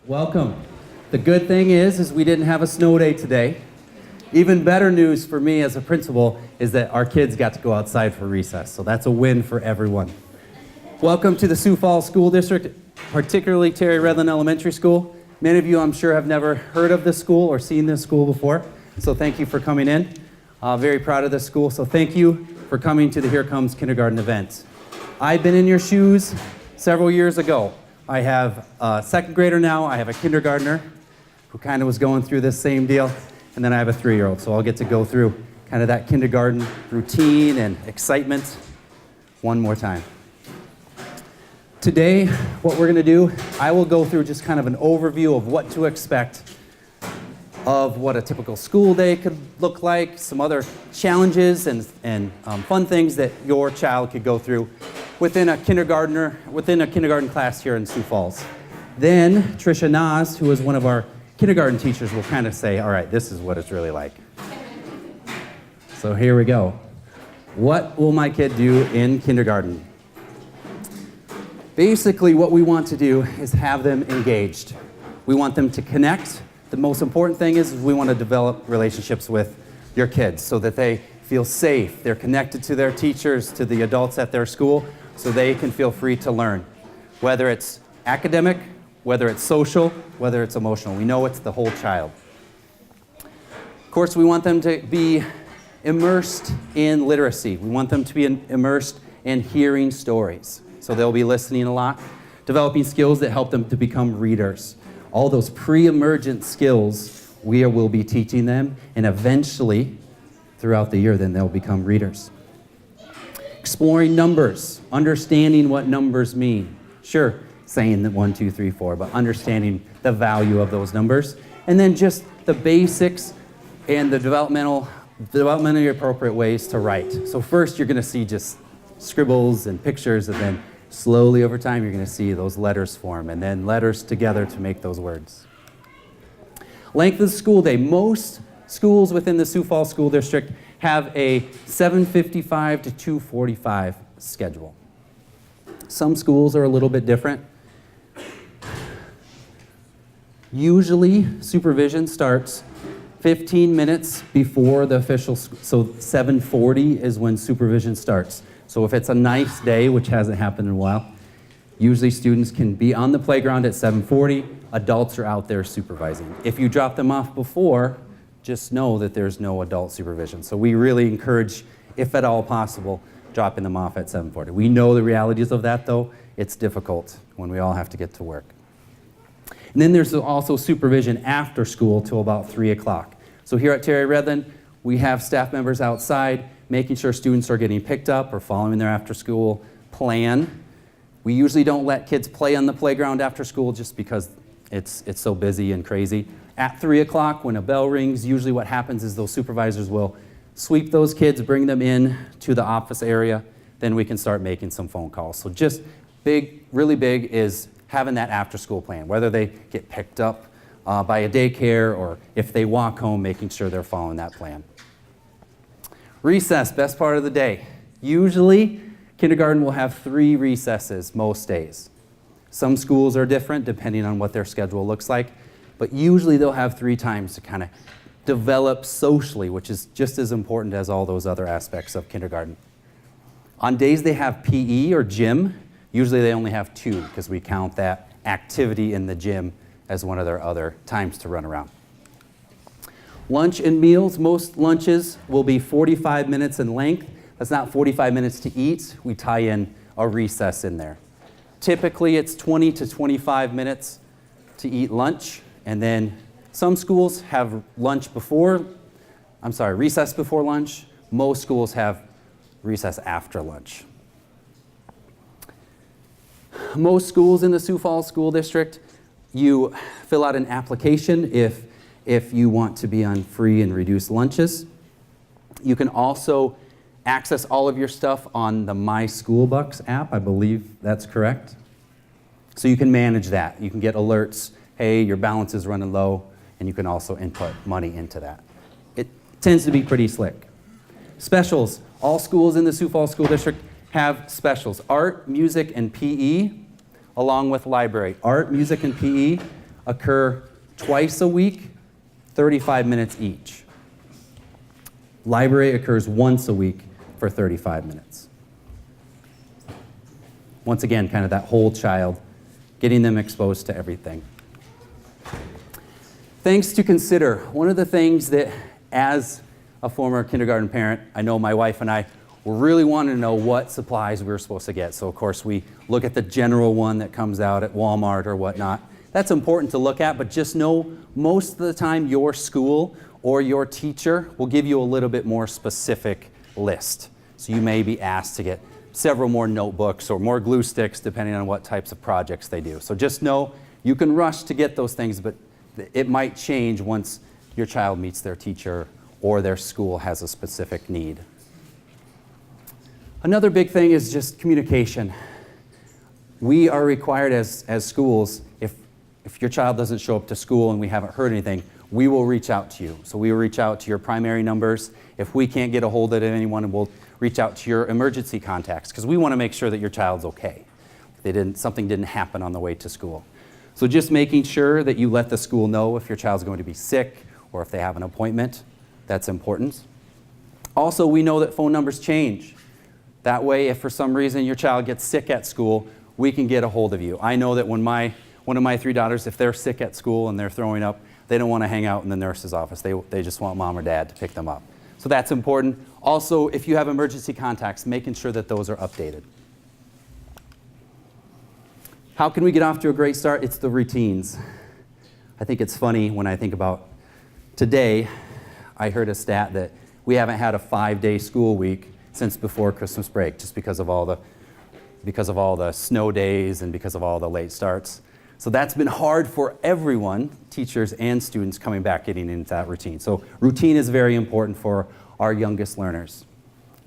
Welcome. The good thing is we didn't have a snow day today. Even better news for me as a principal is that our kids got to go outside for recess, so that's a win for everyone. Welcome to the Sioux Falls School District, particularly Terry Redlin Elementary School. Many of you, I'm sure, have never heard of this school or seen this school before, so thank you for coming in. Very proud of this school, so thank you for coming to the Here Comes Kindergarten event. I've been in your shoes several years ago. I have a second grader now, I have a kindergartner who kind of was going through this same deal, and then I have a 3-year-old, so I'll get to go through kind of that kindergarten routine and excitement one more time. Today, what we're going to do, I will go through just kind of an overview of what to expect of what a typical school day could look like, some other challenges and fun things that your child could go through within a kindergarten class here in Sioux Falls. Then Tricia Nas, who is one of our kindergarten teachers, will kind of say, all right, this is what it's really like. So here we go. What will my kid do in kindergarten? Basically, what we want to do is have them engaged. We want them to connect. The most important thing is we want to develop relationships with your kids so that they feel safe. They're connected to their teachers, to the adults at their school, so they can feel free to learn. Whether it's academic, whether it's social, whether it's emotional. We know it's the whole child. Of course, we want them to be immersed in literacy. We want them to be immersed in hearing stories. So they'll be listening a lot, developing skills that help them to become readers. All those pre-emergent skills we will be teaching them, and eventually, throughout the year, then they'll become readers. Exploring numbers, understanding what numbers mean. Sure, saying that 1, 2, 3, 4, but understanding the value of those numbers. And then just the basics and the developmentally appropriate ways to write. So first you're going to see just scribbles and pictures, and then slowly over time you're going to see those letters form, and then letters together to make those words. Length of the school day. Most schools within the Sioux Falls School District have a 7:55 to 2:45 schedule. Some schools are a little bit different. Usually supervision starts 15 minutes before the official, so 7:40 is when supervision starts. So if it's a nice day, which hasn't happened in a while, usually students can be on the playground at 7:40, adults are out there supervising. If you drop them off before, just know that there's no adult supervision. So we really encourage, if at all possible, dropping them off at 7:40. We know the realities of that, though. It's difficult when we all have to get to work. And then there's also supervision after school till about 3 o'clock. So here at Terry Redlin, we have staff members outside making sure students are getting picked up or following their after-school plan. We usually don't let kids play on the playground after school just because it's so busy and crazy. At 3 o'clock, when a bell rings, usually what happens is those supervisors will sweep those kids, bring them in to the office area, then we can start making some phone calls. So just really big is having that after-school plan, whether they get picked up by a daycare or if they walk home, making sure they're following that plan. Recess, best part of the day. Usually, kindergarten will have 3 recesses most days. Some schools are different depending on what their schedule looks like, but usually they'll have 3 times to kind of develop socially, which is just as important as all those other aspects of kindergarten. On days they have PE or gym, usually they only have 2 because we count that activity in the gym as one of their other times to run around. Lunch and meals, most lunches will be 45 minutes in length. That's not 45 minutes to eat. We tie in a recess in there. Typically, it's 20 to 25 minutes to eat lunch, and then some schools have recess before lunch. Most schools have recess after lunch. Most schools in the Sioux Falls School District, you fill out an application if you want to be on free and reduced lunches. You can also access all of your stuff on the My School Bucks app. I believe that's correct. So you can manage that. You can get alerts, hey, your balance is running low, and you can also input money into that. It tends to be pretty slick. Specials. All schools in the Sioux Falls School District have specials. Art, music, and PE, along with library. Art, music, and PE occur twice a week, 35 minutes each. Library occurs once a week for 35 minutes. Once again, kind of that whole child, getting them exposed to everything. Things to consider. One of the things that, as a former kindergarten parent, I know my wife and I were really wanting to know what supplies we were supposed to get. So of course we look at the general one that comes out at Walmart or whatnot. That's important to look at, but just know most of the time your school or your teacher will give you a little bit more specific list. So you may be asked to get several more notebooks or more glue sticks depending on what types of projects they do. So just know you can rush to get those things, but it might change once your child meets their teacher or their school has a specific need. Another big thing is just communication. We are required as schools, if your child doesn't show up to school and we haven't heard anything, we will reach out to you. So we will reach out to your primary numbers. If we can't get a hold of anyone, we'll reach out to your emergency contacts because we want to make sure that your child's okay. Something didn't happen on the way to school. So just making sure that you let the school know if your child's going to be sick or if they have an appointment, that's important. Also, we know that phone numbers change. That way, if for some reason your child gets sick at school, we can get a hold of you. I know that when one of my 3 daughters, if they're sick at school and they're throwing up, they don't want to hang out in the nurse's office. They just want mom or dad to pick them up. So that's important. Also, if you have emergency contacts, making sure that those are updated. How can we get off to a great start? It's the routines. I think it's funny when I think about today, I heard a stat that we haven't had a 5-day school week since before Christmas break, just because of all the snow days and because of all the late starts. So that's been hard for everyone, teachers and students coming back, getting into that routine. So routine is very important for our youngest learners.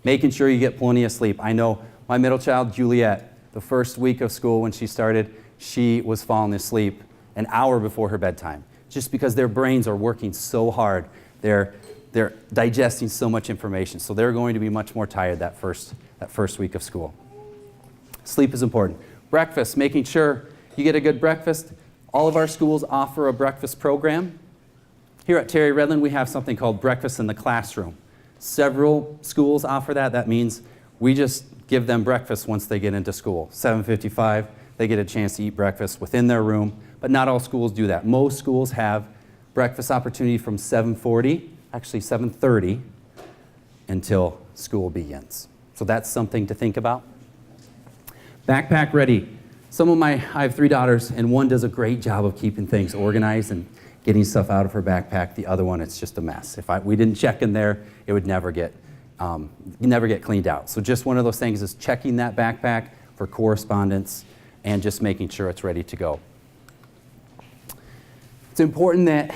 Making sure you get plenty of sleep. I know my middle child, Juliet, the first week of school when she started, she was falling asleep an hour before her bedtime, just because their brains are working so hard. They're digesting so much information, so they're going to be much more tired that first week of school. Sleep is important. Breakfast, making sure you get a good breakfast. All of our schools offer a breakfast program. Here at Terry Redlin, we have something called Breakfast in the Classroom. Several schools offer that. That means we just give them breakfast once they get into school. 7:55, they get a chance to eat breakfast within their room, but not all schools do that. Most schools have breakfast opportunity from 7:40, actually 7:30, until school begins. So that's something to think about. Backpack ready. I have 3 daughters, and one does a great job of keeping things organized and getting stuff out of her backpack. The other one, it's just a mess. If we didn't check in there, it would never get cleaned out. So just one of those things is checking that backpack for correspondence and just making sure it's ready to go. It's important that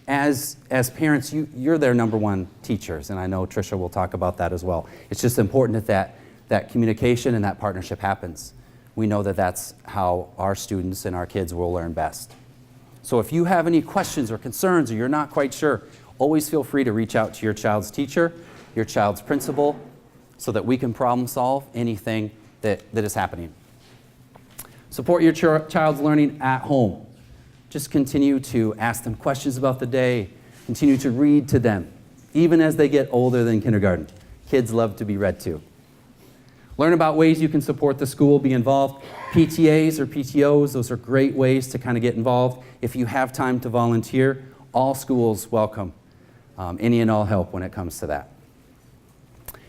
as parents, you're their number one teachers, and I know Tricia will talk about that as well. It's just important that communication and that partnership happens. We know that that's how our students and our kids will learn best. So if you have any questions or concerns or you're not quite sure, always feel free to reach out to your child's teacher, your child's principal, so that we can problem solve anything that is happening. Support your child's learning at home. Just continue to ask them questions about the day. Continue to read to them, even as they get older than kindergarten. Kids love to be read to. Learn about ways you can support the school, be involved. PTAs or PTOs, those are great ways to kind of get involved. If you have time to volunteer, all schools welcome any and all help when it comes to that.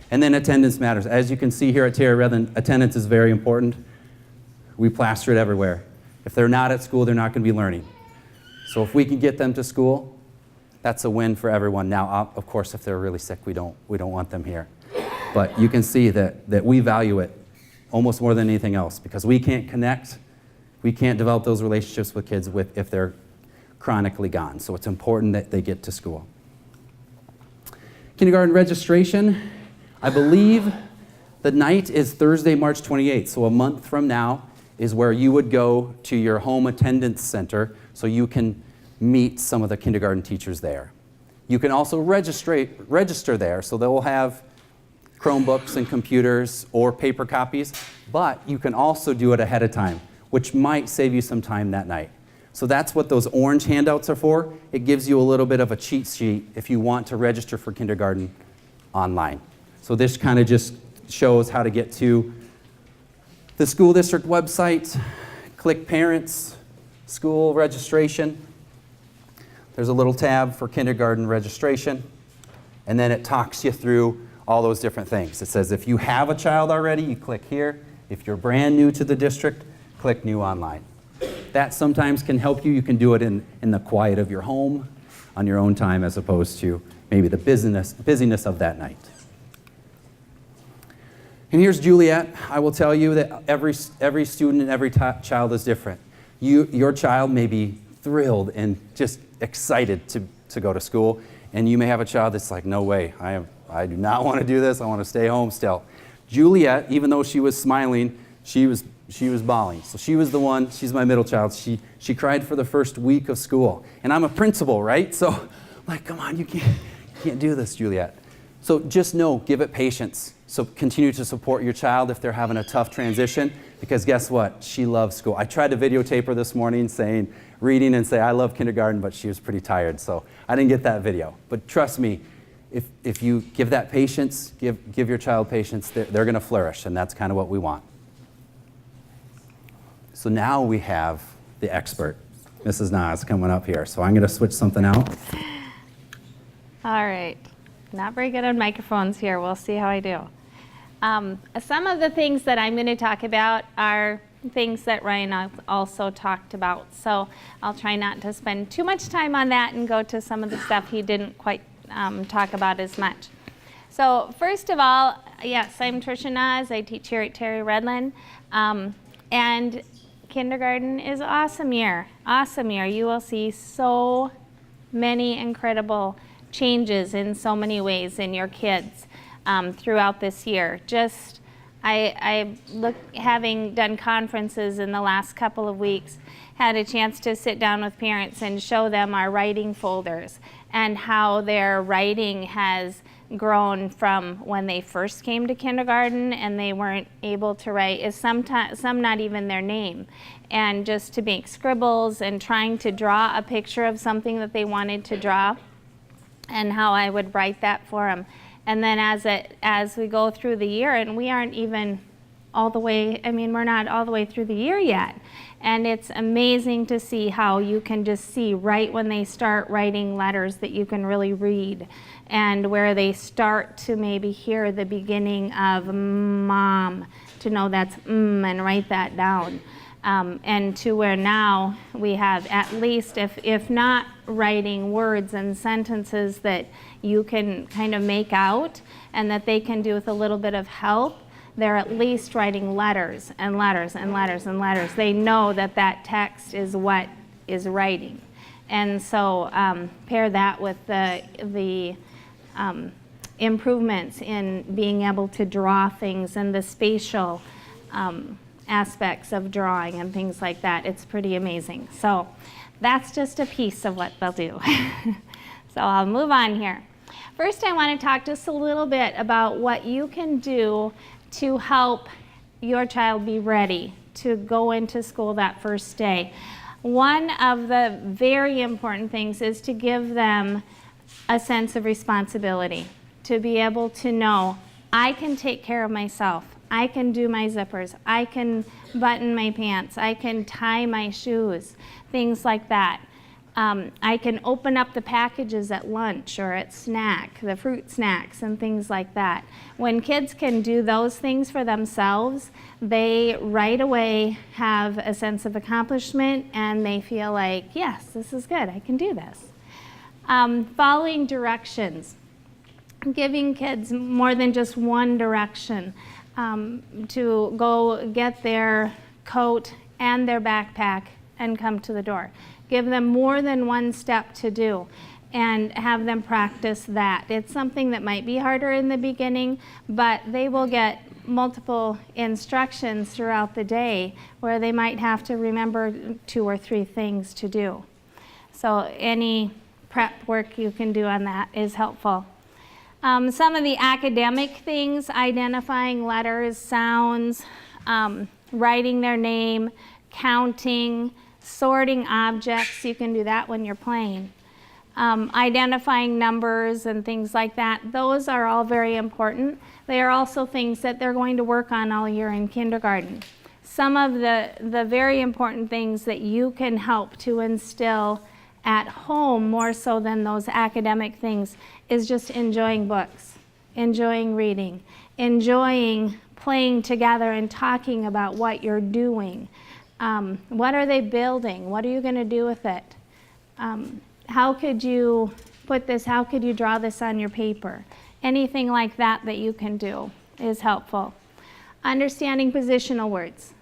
And then attendance matters. As you can see here at Terry Redlin, attendance is very important. We plaster it everywhere. If they're not at school, they're not going to be learning. So if we can get them to school, that's a win for everyone. Now, of course, if they're really sick, we don't want them here. But you can see that we value it almost more than anything else, because we can't connect, we can't develop those relationships with kids if they're chronically gone. So it's important that they get to school. Kindergarten registration, I believe the night is Thursday, March 28th. So a month from now is where you would go to your home attendance center so you can meet some of the kindergarten teachers there. You can also register there, so they will have Chromebooks and computers or paper copies, but you can also do it ahead of time, which might save you some time that night. So that's what those orange handouts are for. It gives you a little bit of a cheat sheet if you want to register for kindergarten online. So this kind of just shows how to get to the school district website, click Parents, School Registration. There's a little tab for kindergarten registration, and then it talks you through all those different things. It says if you have a child already, you click here. If you're brand new to the district, click New Online. That sometimes can help you. You can do it in the quiet of your home, on your own time, as opposed to maybe the busyness of that night. And here's Juliet. I will tell you that every student and every child is different. Your child may be thrilled and just excited to go to school, and you may have a child that's like, no way, I do not want to do this, I want to stay home still. Juliet, even though she was smiling, she was bawling. So she was the one, she's my middle child, she cried for the first week of school. And I'm a principal, right? So I'm like, come on, you can't do this, Juliet. So just know, give it patience. So continue to support your child if they're having a tough transition, because guess what? She loves school. I tried to videotape her this morning reading and say, I love kindergarten, but she was pretty tired, so I didn't get that video. But trust me, if you give that patience, give your child patience, they're going to flourish, and that's kind of what we want. So now we have the expert, Mrs. Nas, coming up here. So I'm going to switch something out. All right. Not very good on microphones here. We'll see how I do. Some of the things that I'm going to talk about are things that Ryan also talked about. So I'll try not to spend too much time on that and go to some of the stuff he didn't quite talk about as much. So first of all, yes, I'm Tricia Nas. I teach here at Terry Redlin. And kindergarten is an awesome year. Awesome year. You will see so many incredible changes in so many ways in your kids throughout this year. Just having done conferences in the last couple of weeks, had a chance to sit down with parents and show them our writing folders and how their writing has grown from when they first came to kindergarten and they weren't able to write, is some not even their name, and just to make scribbles and trying to draw a picture of something that they wanted to draw, and how I would write that for them. And then as we go through the year, and we aren't even all the way, we're not all the way through the year yet. And it's amazing to see how you can just see right when they start writing letters that you can really read, and where they start to maybe hear the beginning of mom, to know that's and write that down. And to where now we have at least, if not writing words and sentences that you can kind of make out and that they can do with a little bit of help, they're at least writing letters and letters and letters and letters. They know that that text is what is writing. And so pair that with the improvements in being able to draw things and the spatial aspects of drawing and things like that. It's pretty amazing. So that's just a piece of what they'll do. So I'll move on here. First, I want to talk just a little bit about what you can do to help your child be ready to go into school that first day. One of the very important things is to give them a sense of responsibility, to be able to know, I can take care of myself. I can do my zippers. I can button my pants. I can tie my shoes, things like that. I can open up the packages at lunch or at snack, the fruit snacks and things like that. When kids can do those things for themselves, they right away have a sense of accomplishment and they feel like, yes, this is good, I can do this. Following directions, giving kids more than just one direction, to go get their coat and their backpack and come to the door. Give them more than one step to do and have them practice that. It's something that might be harder in the beginning, but they will get multiple instructions throughout the day where they might have to remember 2 or 3 things to do. So any prep work you can do on that is helpful. Some of the academic things, identifying letters, sounds, writing their name, counting, Sorting objects, you can do that when you're playing. Identifying numbers and things like that, those are all very important. They are also things that they're going to work on all year in kindergarten. Some of the very important things that you can help to instill at home, more so than those academic things, is just enjoying books, enjoying reading, enjoying playing together and talking about what you're doing. What are they building? What are you going to do with it? How could you put this, how could you draw this on your paper? Anything like that that you can do is helpful. Understanding positional words.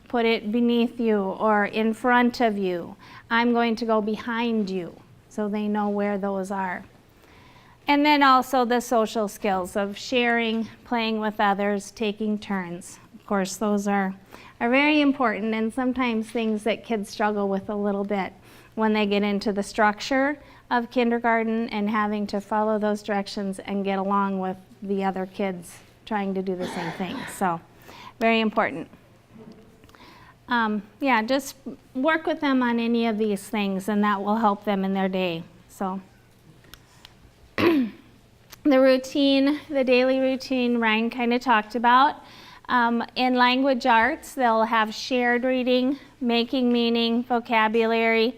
Put it beneath you or in front of you. I'm going to go behind you, so they know where those are. And then also the social skills of sharing, playing with others, taking turns. Of course, those are very important, and sometimes things that kids struggle with a little bit when they get into the structure of kindergarten and having to follow those directions and get along with the other kids trying to do the same thing. So, very important. Yeah, just work with them on any of these things, and that will help them in their day. So, the routine, the daily routine, Ryan kind of talked about. In language arts, they'll have shared reading, making meaning, vocabulary,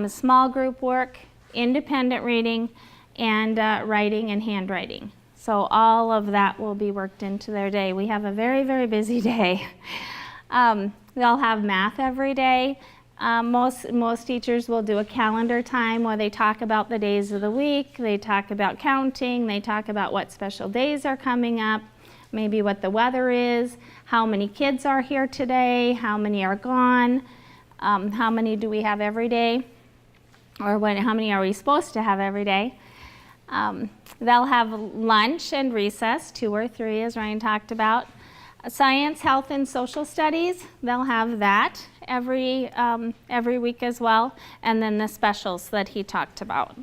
small group work, independent reading, and writing and handwriting. So all of that will be worked into their day. We have a very, very busy day. They'll have math every day. Most teachers will do a calendar time where they talk about the days of the week, they talk about counting, they talk about what special days are coming up, maybe what the weather is, how many kids are here today, how many are gone, how many do we have every day, or how many are we supposed to have every day. They'll have lunch and recess, 2 or 3, as Ryan talked about. Science, health, and social studies, they'll have that every week as well, and then the specials that he talked about.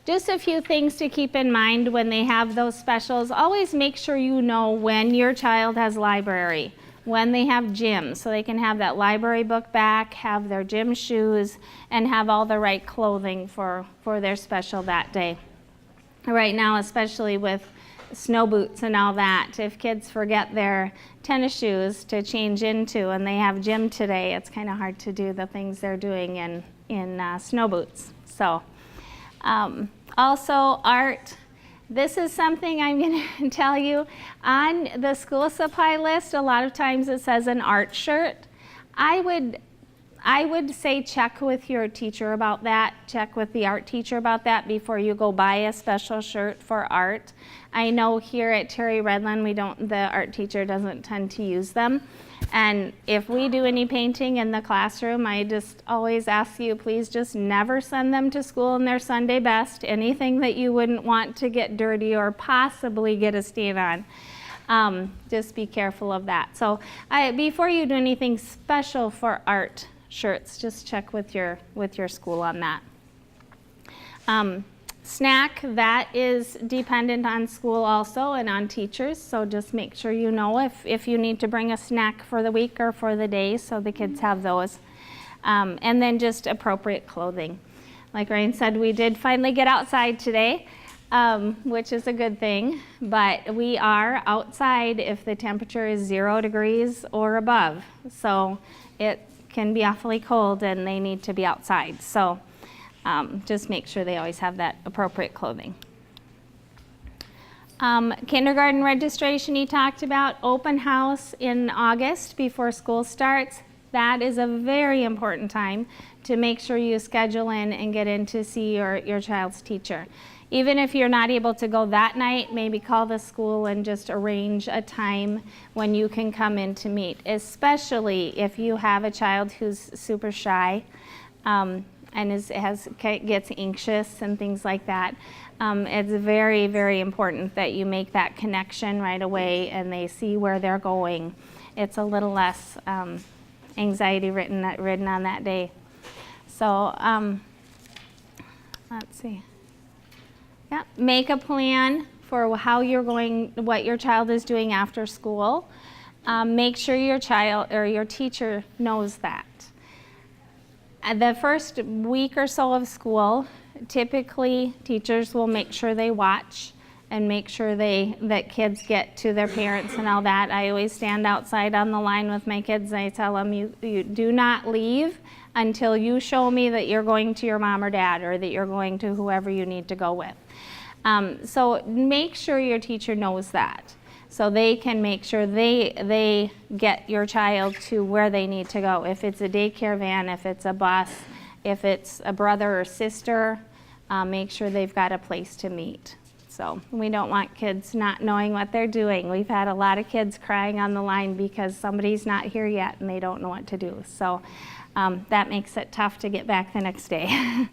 Just a few things to keep in mind when they have those specials. Always make sure you know when your child has library, when they have gym, so they can have that library book back, have their gym shoes, and have all the right clothing for their special that day. Right now, especially with snow boots and all that, if kids forget their tennis shoes to change into and they have gym today, it's kind of hard to do the things they're doing in snow boots. So, also art. This is something I'm going to tell you. On the school supply list, a lot of times it says an art shirt. I would say check with your teacher about that, check with the art teacher about that before you go buy a special shirt for art. I know here at Terry Redlin, the art teacher doesn't tend to use them. And if we do any painting in the classroom, I just always ask you, please just never send them to school in their Sunday best, anything that you wouldn't want to get dirty or possibly get a stain on. Just be careful of that. So before you do anything special for art shirts, just check with your school on that. Snack, that is dependent on school also and on teachers, so just make sure you know if you need to bring a snack for the week or for the day, so the kids have those. And then just appropriate clothing. Like Ryan said, we did finally get outside today, which is a good thing, but we are outside if the temperature is 0 degrees or above. So it can be awfully cold and they need to be outside. So just make sure they always have that appropriate clothing. Kindergarten registration he talked about, open house in August before school starts. That is a very important time to make sure you schedule in and get in to see your child's teacher. Even if you're not able to go that night, maybe call the school and just arrange a time when you can come in to meet, especially if you have a child who's super shy and gets anxious and things like that. It's very, very important that you make that connection right away and they see where they're going. It's a little less anxiety ridden on that day. So let's see. Yeah, make a plan for how you're going, what your child is doing after school. Make sure your child or your teacher knows that. The first week or so of school, typically teachers will make sure they watch and make sure that kids get to their parents and all that. I always stand outside on the line with my kids and I tell them, you do not leave until you show me that you're going to your mom or dad or that you're going to whoever you need to go with. So make sure your teacher knows that, so they can make sure they get your child to where they need to go. If it's a daycare van, if it's a bus, if it's a brother or sister, make sure they've got a place to meet. So we don't want kids not knowing what they're doing. We've had a lot of kids crying on the line because somebody's not here yet and they don't know what to do. So that makes it tough to get back the next day.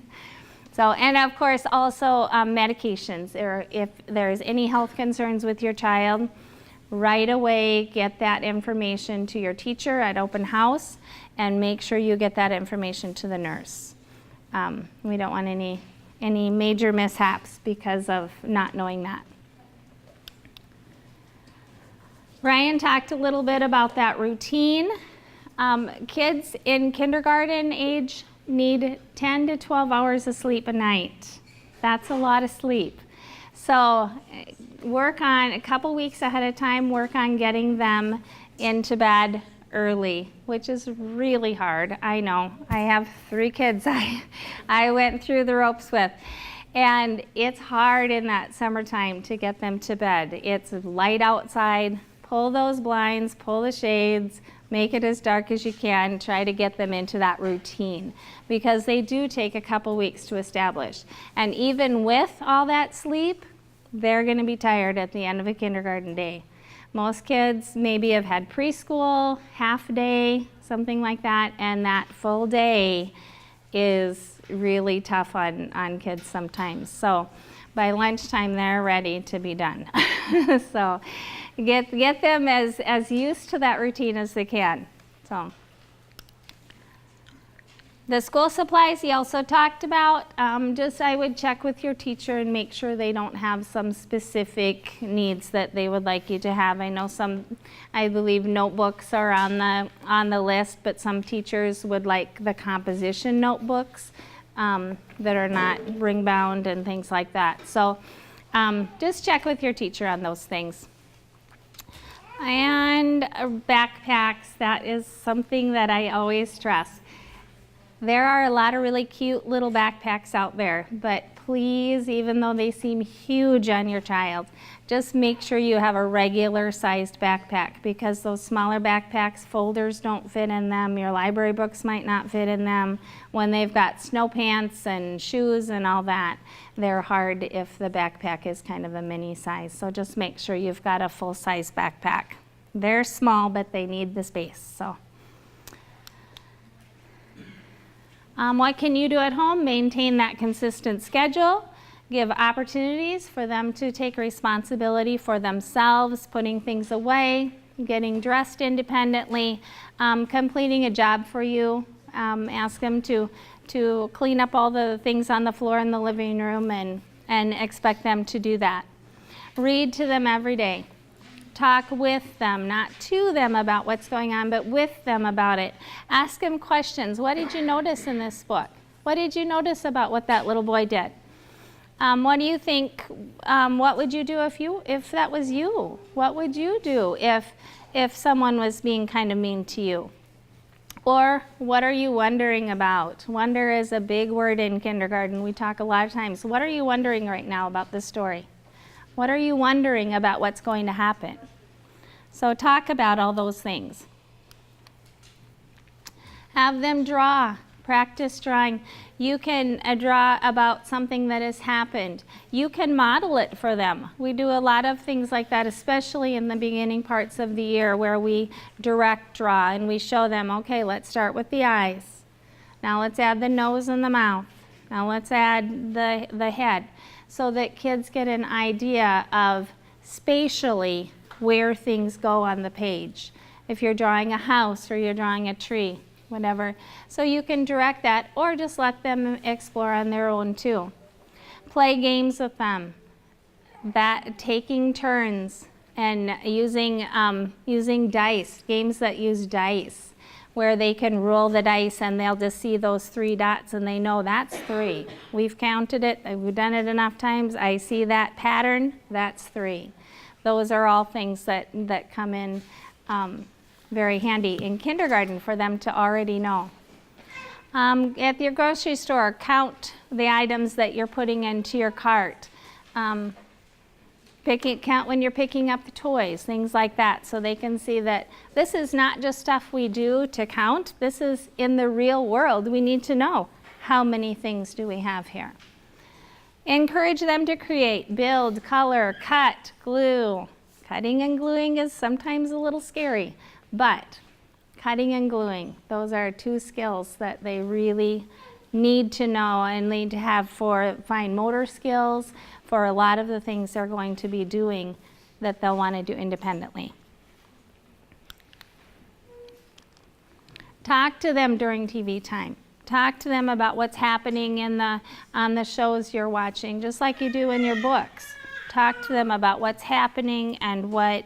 So, and of course also medications, or if there's any health concerns with your child, right away get that information to your teacher at open house and make sure you get that information to the nurse. We don't want any major mishaps because of not knowing that. Ryan talked a little bit about that routine. Kids in kindergarten age need 10 to 12 hours of sleep a night. That's a lot of sleep. So work on, a couple weeks ahead of time, work on getting them into bed early, which is really hard. I know. I have 3 kids I went through the ropes with. And it's hard in that summertime to get them to bed. It's light outside. Pull those blinds, pull the shades, make it as dark as you can. Try to get them into that routine because they do take a couple weeks to establish. And even with all that sleep, they're going to be tired at the end of a kindergarten day. Most kids maybe have had preschool, half day, something like that, and that full day is really tough on kids sometimes. So by lunchtime, they're ready to be done. So get them as used to that routine as they can. So the school supplies he also talked about, just I would check with your teacher and make sure they don't have some specific needs that they would like you to have. I know I believe notebooks are on the list, but some teachers would like the composition notebooks that are not ring bound and things like that. So just check with your teacher on those things. And backpacks, that is something that I always stress. There are a lot of really cute little backpacks out there, but please, even though they seem huge on your child, just make sure you have a regular sized backpack, because those smaller backpacks, folders don't fit in them, your library books might not fit in them. When they've got snow pants and shoes and all that, they're hard if the backpack is kind of a mini size. So just make sure you've got a full size backpack. They're small, but they need the space. So. What can you do at home? Maintain that consistent schedule. Give opportunities for them to take responsibility for themselves, putting things away, getting dressed independently, completing a job for you. Ask them to clean up all the things on the floor in the living room and expect them to do that. Read to them every day. Talk with them, not to them about what's going on, but with them about it. Ask them questions. What did you notice in this book? What did you notice about what that little boy did? What do you think, what would you do if that was you? What would you do if someone was being kind of mean to you? Or what are you wondering about? Wonder is a big word in kindergarten. We talk a lot of times. What are you wondering right now about this story? What are you wondering about what's going to happen? So talk about all those things. Have them draw. Practice drawing. You can draw about something that has happened. You can model it for them. We do a lot of things like that, especially in the beginning parts of the year where we direct draw and we show them, okay, let's start with the eyes. Now let's add the nose and the mouth. Now let's add the head, so that kids get an idea of spatially where things go on the page. If you're drawing a house or you're drawing a tree, whatever. So you can direct that or just let them explore on their own too. Play games with them. Taking turns and using dice, games that use dice, where they can roll the dice and they'll just see those 3 dots and they know that's 3. We've counted it, we've done it enough times. I see that pattern, that's 3. Those are all things that come in very handy in kindergarten for them to already know. At your grocery store, count the items that you're putting into your cart. Count when you're picking up the toys, things like that, so they can see that this is not just stuff we do to count. This is in the real world. We need to know how many things do we have here. Encourage them to create, build, color, cut, glue. Cutting and gluing is sometimes a little scary, but cutting and gluing, those are 2 skills that they really need to know and need to have for fine motor skills, for a lot of the things they're going to be doing that they'll want to do independently. Talk to them during TV time. Talk to them about what's happening on the shows you're watching, just like you do in your books. Talk to them about what's happening and what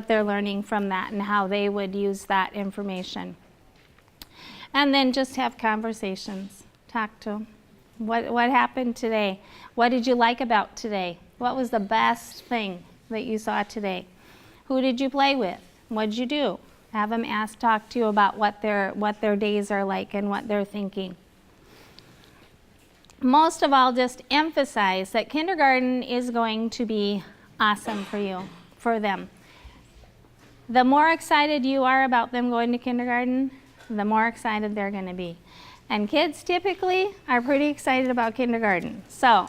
they're learning from that and how they would use that information. And then just have conversations. Talk to them. What happened today? What did you like about today? What was the best thing that you saw today? Who did you play with? What did you do? Have them talk to you about what their days are like and what they're thinking. Most of all, just emphasize that kindergarten is going to be awesome for them. The more excited you are about them going to kindergarten, the more excited they're going to be. And kids typically are pretty excited about kindergarten. So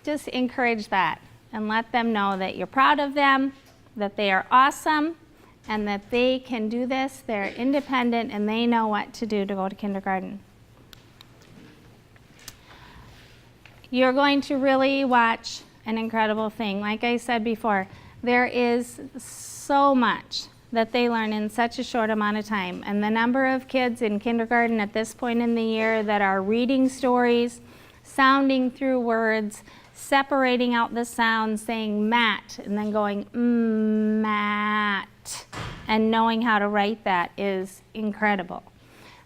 just encourage that and let them know that you're proud of them, that they are awesome, and that they can do this. They're independent and they know what to do to go to kindergarten. You're going to really watch an incredible thing. Like I said before, there is so much that they learn in such a short amount of time. And the number of kids in kindergarten at this point in the year that are reading stories, sounding through words, separating out the sounds, saying mat, and then going mat, and knowing how to write that is incredible.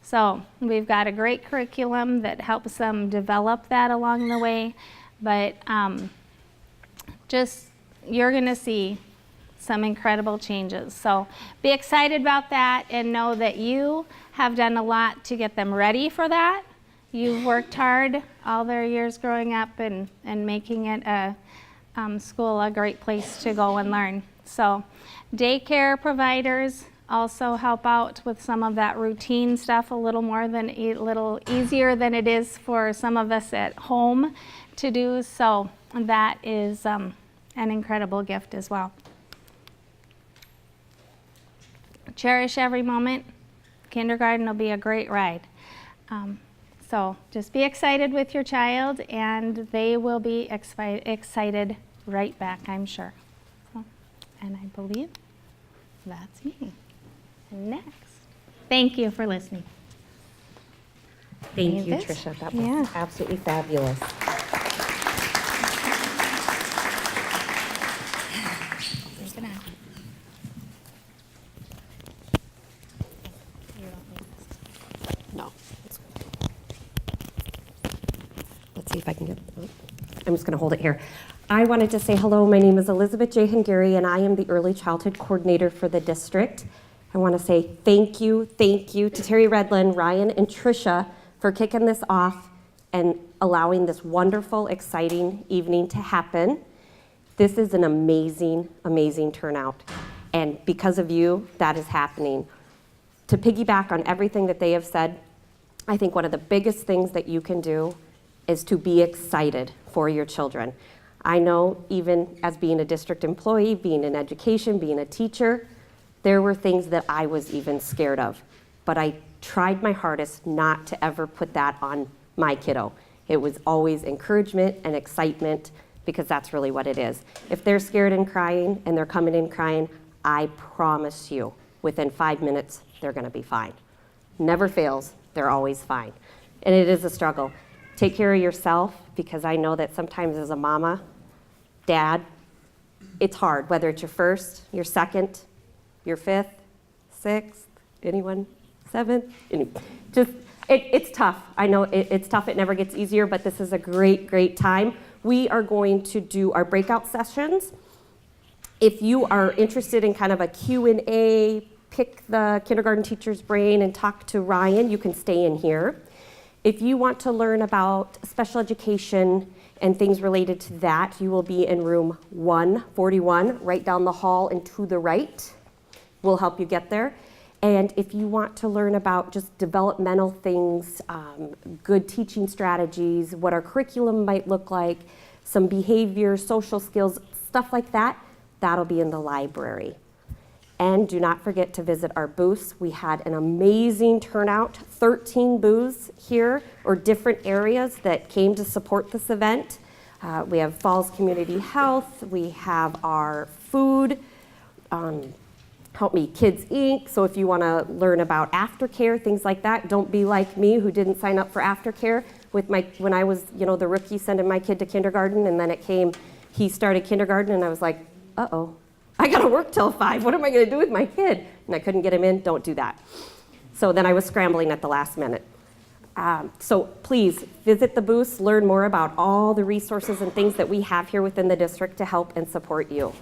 So we've got a great curriculum that helps them develop that along the way, but you're gonna see some incredible changes. So be excited about that and know that you have done a lot to get them ready for that. You've worked hard all their years growing up and making it school a great place to go and learn. So daycare providers also help out with some of that routine stuff a little easier than it is for some of us at home to do. So that is an incredible gift as well. Cherish every moment. Kindergarten will be a great ride. So just be excited with your child and they will be excited right back, I'm sure. And I believe that's me. And next. Thank you for listening. Thank you, Tricia. That was absolutely fabulous. No. Let's see if I can get it. I'm just going to hold it here. I wanted to say hello. My name is Elizabeth J. Hungary, and I am the Early Childhood Coordinator for the district. I want to say thank you to Terry Redlin, Ryan, and Tricia for kicking this off and allowing this wonderful, exciting evening to happen. This is an amazing, amazing turnout. And because of you, that is happening. To piggyback on everything that they have said, I think one of the biggest things that you can do is to be excited for your children. I know even as being a district employee, being in education, being a teacher, there were things that I was even scared of. But I tried my hardest not to ever put that on my kiddo. It was always encouragement and excitement, because that's really what it is. If they're scared and crying and they're coming in crying, I promise you, within 5 minutes, they're gonna be fine. Never fails, they're always fine. And it is a struggle. Take care of yourself, because I know that sometimes as a mama, dad, it's hard, whether it's your first, your second, your fifth, sixth, anyone, seventh, it's tough. I know it's tough, it never gets easier, but this is a great, great time. We are going to do our breakout sessions. If you are interested in kind of a Q&A, pick the kindergarten teacher's brain and talk to Ryan, you can stay in here. If you want to learn about special education and things related to that, you will be in room 141, right down the hall and to the right. We'll help you get there. And if you want to learn about just developmental things, good teaching strategies, what our curriculum might look like, some behavior, social skills, stuff like that, that'll be in the library. And do not forget to visit our booths. We had an amazing turnout, 13 booths here, or different areas that came to support this event. We have Falls Community Health, we have our food, Help Me Kids Inc. So if you want to learn about aftercare, things like that, don't be like me who didn't sign up for aftercare. When I was, the rookie sending my kid to kindergarten, and then he started kindergarten, and I was like, uh-oh, I got to work till 5. What am I going to do with my kid? And I couldn't get him in. Don't do that. So then I was scrambling at the last minute. So please visit the booths, learn more about all the resources and things that we have here within the district to help and support you.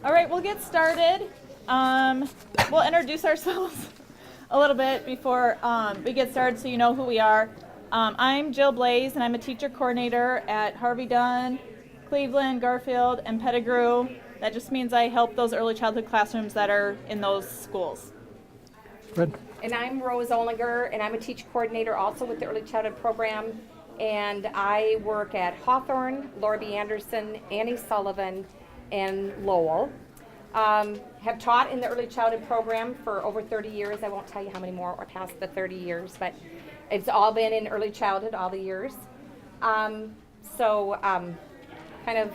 All right, we'll get started. We'll introduce ourselves a little bit before we get started so you know who we are. I'm Jill Blaze, and I'm a teacher coordinator at Harvey Dunn, Cleveland, Garfield, and Pettigrew. That just means I help those early childhood classrooms that are in those schools. Good. And I'm Rose Olinger, and I'm a teacher coordinator also with the early childhood program. And I work at Hawthorne, Laura B. Anderson, Annie Sullivan, and Lowell. Have taught in the early childhood program for over 30 years. I won't tell you how many more are past the 30 years, but it's all been in early childhood all the years. Kind of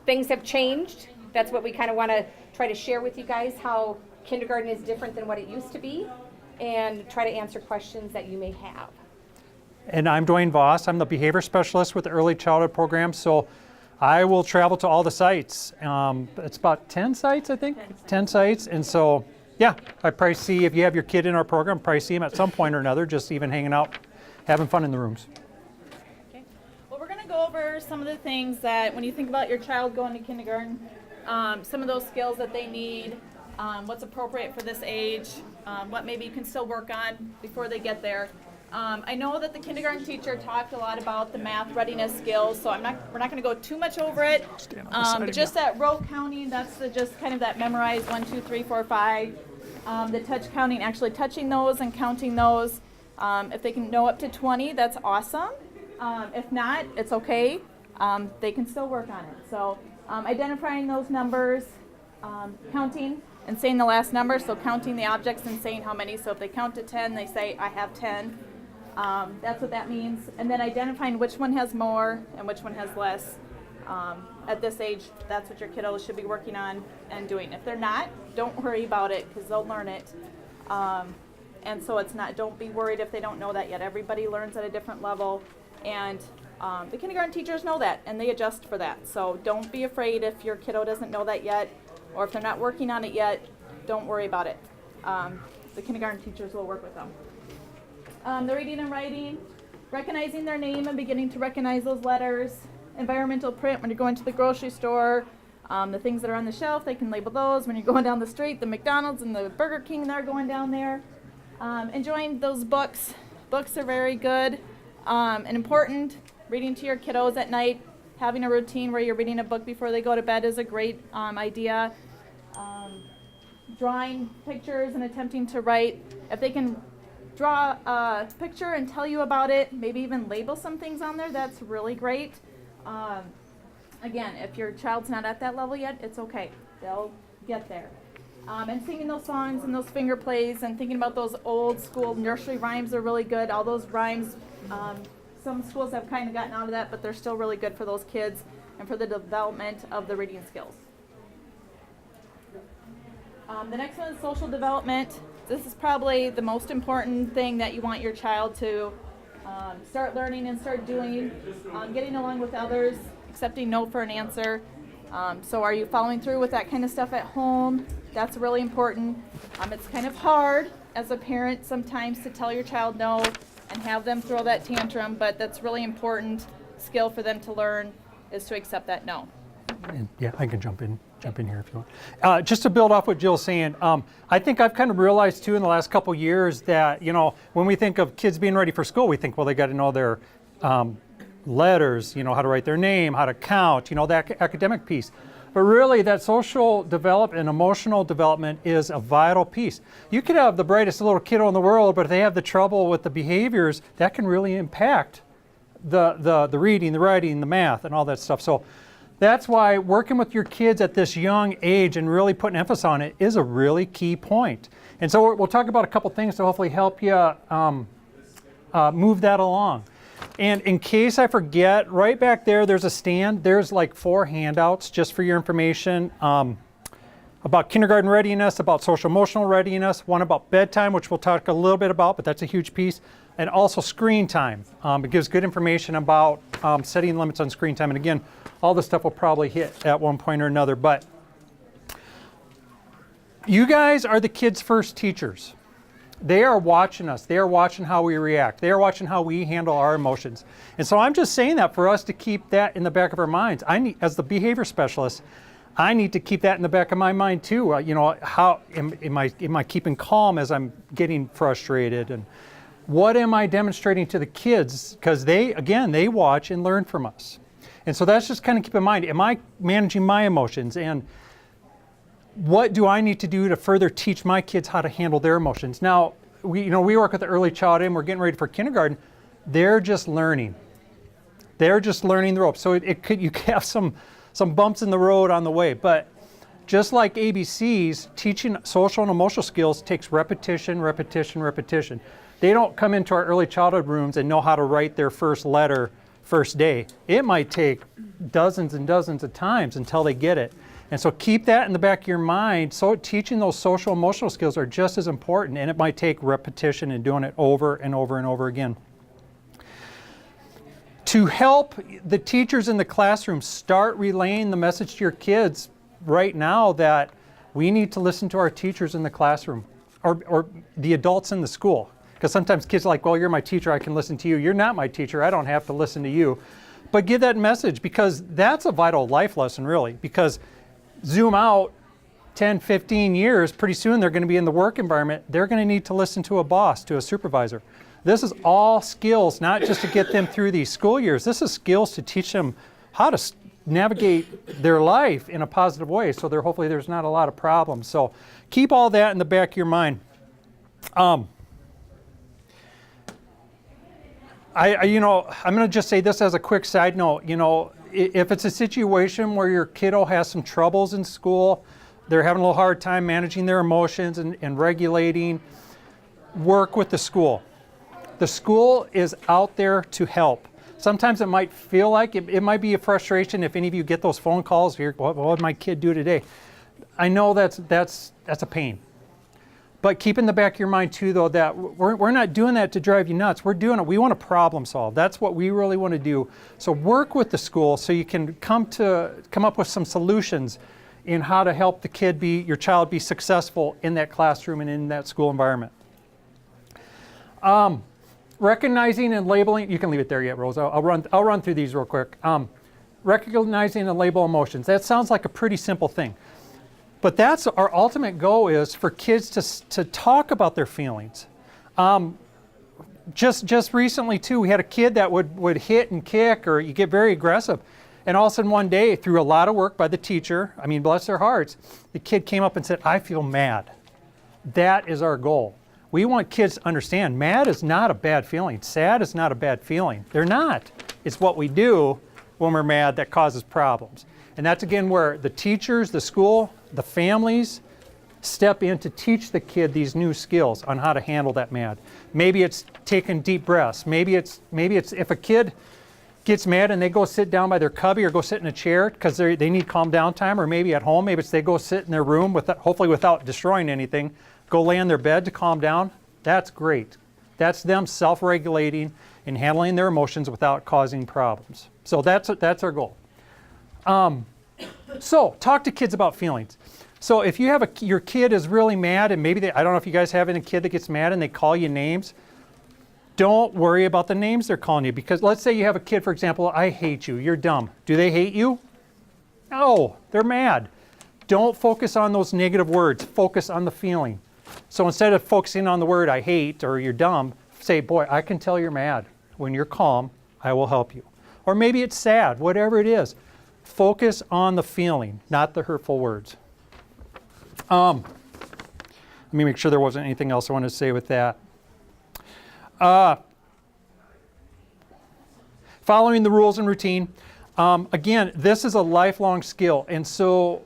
things have changed. That's what we kind of want to try to share with you guys, how kindergarten is different than what it used to be, and try to answer questions that you may have. And I'm Dwayne Voss. I'm the behavior specialist with the early childhood program. So I will travel to all the sites. It's about 10 sites, I think. 10 sites. And so, yeah, I probably see, if you have your kid in our program, probably see them at some point or another, just even hanging out, having fun in the rooms. Okay. Well, we're going to go over some of the things that when you think about your child going to kindergarten, some of those skills that they need, what's appropriate for this age, what maybe you can still work on before they get there. I know that the kindergarten teacher talked a lot about the math readiness skills, so we're not going to go too much over it. But just that row counting, that's just kind of that memorize 1, 2, 3, 4, 5. The touch counting, actually touching those and counting those. If they can know up to 20, that's awesome. If not, it's okay. They can still work on it. So identifying those numbers, counting and saying the last number, so counting the objects and saying how many. So if they count to 10, they say, I have 10. That's what that means. And then identifying which one has more and which one has less. At this age, that's what your kiddos should be working on and doing. If they're not, don't worry about it because they'll learn it. And so don't be worried if they don't know that yet. Everybody learns at a different level. And the kindergarten teachers know that and they adjust for that. So don't be afraid if your kiddo doesn't know that yet or if they're not working on it yet, don't worry about it. The kindergarten teachers will work with them. The reading and writing, recognizing their name and beginning to recognize those letters. Environmental print when you're going to the grocery store. The things that are on the shelf, they can label those. When you're going down the street, the McDonald's and the Burger King, they're going down there. Enjoying those books. Books are very good and important. Reading to your kiddos at night. Having a routine where you're reading a book before they go to bed is a great idea. Drawing pictures and attempting to write. If they can draw a picture and tell you about it, maybe even label some things on there, that's really great. Again, if your child's not at that level yet, it's okay. They'll get there. And singing those songs and those finger plays and thinking about those old school nursery rhymes are really good. All those rhymes, some schools have kind of gotten out of that, but they're still really good for those kids and for the development of the reading skills. The next one is social development. This is probably the most important thing that you want your child to start learning and start doing. Getting along with others, accepting no for an answer, So are you following through with that kind of stuff at home? That's really important. It's kind of hard as a parent sometimes to tell your child no and have them throw that tantrum, but that's really important skill for them to learn is to accept that no. And yeah, I can jump in here if you want. Just to build off what Jill's saying, I think I've kind of realized too in the last couple years that, you know, when we think of kids being ready for school, we think, well, they got to know their letters, you know, how to write their name, how to count, you know, that academic piece. But really, that social development and emotional development is a vital piece. You could have the brightest little kiddo in the world, but if they have the trouble with the behaviors, that can really impact the reading, the writing, the math, and all that stuff. So that's why working with your kids at this young age and really putting emphasis on it is a really key point. And so we'll talk about a couple things to hopefully help you move that along. And in case I forget, right back there, there's a stand. There's like 4 handouts just for your information about kindergarten readiness, about social emotional readiness, one about bedtime, which we'll talk a little bit about, but that's a huge piece, and also screen time. It gives good information about setting limits on screen time. And again, all this stuff will probably hit at one point or another, but you guys are the kids' first teachers. They are watching us. They are watching how we react. They are watching how we handle our emotions. And so I'm just saying that for us to keep that in the back of our minds. I need, as the behavior specialist, I need to keep that in the back of my mind too. You know, how am I keeping calm as I'm getting frustrated? And what am I demonstrating to the kids? Because they watch and learn from us. And so that's just kind of keep in mind. Am I managing my emotions? And what do I need to do to further teach my kids how to handle their emotions? Now, we work with the early child and we're getting ready for kindergarten. They're just learning. They're just learning the ropes. So you could have some bumps in the road on the way. But just like ABCs, teaching social and emotional skills takes repetition, repetition, repetition. They don't come into our early childhood rooms and know how to write their first letter first day. It might take dozens and dozens of times until they get it. And so keep that in the back of your mind. So teaching those social emotional skills are just as important, and it might take repetition and doing it over and over and over again. To help the teachers in the classroom start relaying the message to your kids right now that we need to listen to our teachers in the classroom or the adults in the school. Because sometimes kids are like, well, you're my teacher, I can listen to you. You're not my teacher, I don't have to listen to you. But give that message, because that's a vital life lesson, really. Because zoom out 10, 15 years, pretty soon they're going to be in the work environment. They're going to need to listen to a boss, to a supervisor. This is all skills, not just to get them through these school years. This is skills to teach them how to navigate their life in a positive way. So hopefully there's not a lot of problems. So keep all that in the back of your mind. I'm going to just say this as a quick side note. If it's a situation where your kiddo has some troubles in school, they're having a little hard time managing their emotions and regulating, work with the school. The school is out there to help. Sometimes it might feel like it might be a frustration if any of you get those phone calls. What did my kid do today? I know that's a pain. But keep in the back of your mind too, though, that we're not doing that to drive you nuts. We're doing it. We want to problem solve. That's what we really want to do. So work with the school so you can come up with some solutions in how to help your child be successful in that classroom and in that school environment. Recognizing and labeling. You can leave it there yet, Rose. I'll run through these real quick. Recognizing and label emotions. That sounds like a pretty simple thing. But that's our ultimate goal, is for kids to talk about their feelings. Just recently too, we had a kid that would hit and kick, or you get very aggressive. And all of a sudden one day, through a lot of work by the teacher, bless their hearts, the kid came up and said, I feel mad. That is our goal. We want kids to understand mad is not a bad feeling. Sad is not a bad feeling. They're not. It's what we do when we're mad that causes problems. And that's again where the teachers, the school, the families step in to teach the kid these new skills on how to handle that mad. Maybe it's taking deep breaths. Maybe it's if a kid gets mad and they go sit down by their cubby or go sit in a chair because they need calm down time, or maybe at home, maybe it's they go sit in their room hopefully without destroying anything, go lay in their bed to calm down. That's great. That's them self-regulating and handling their emotions without causing problems. So that's our goal. So talk to kids about feelings. So if you have your kid is really mad, and maybe I don't know if you guys have any kid that gets mad and they call you names, don't worry about the names they're calling you, because let's say you have a kid, for example, I hate you, you're dumb. Do they hate you? No, they're mad. Don't focus on those negative words, focus on the feeling. So instead of focusing on the word I hate or you're dumb, say, boy, I can tell you're mad. When you're calm, I will help you. Or maybe it's sad, whatever it is. Focus on the feeling, not the hurtful words. Let me make sure there wasn't anything else I wanted to say with that. Following the rules and routine. Again, this is a lifelong skill. And so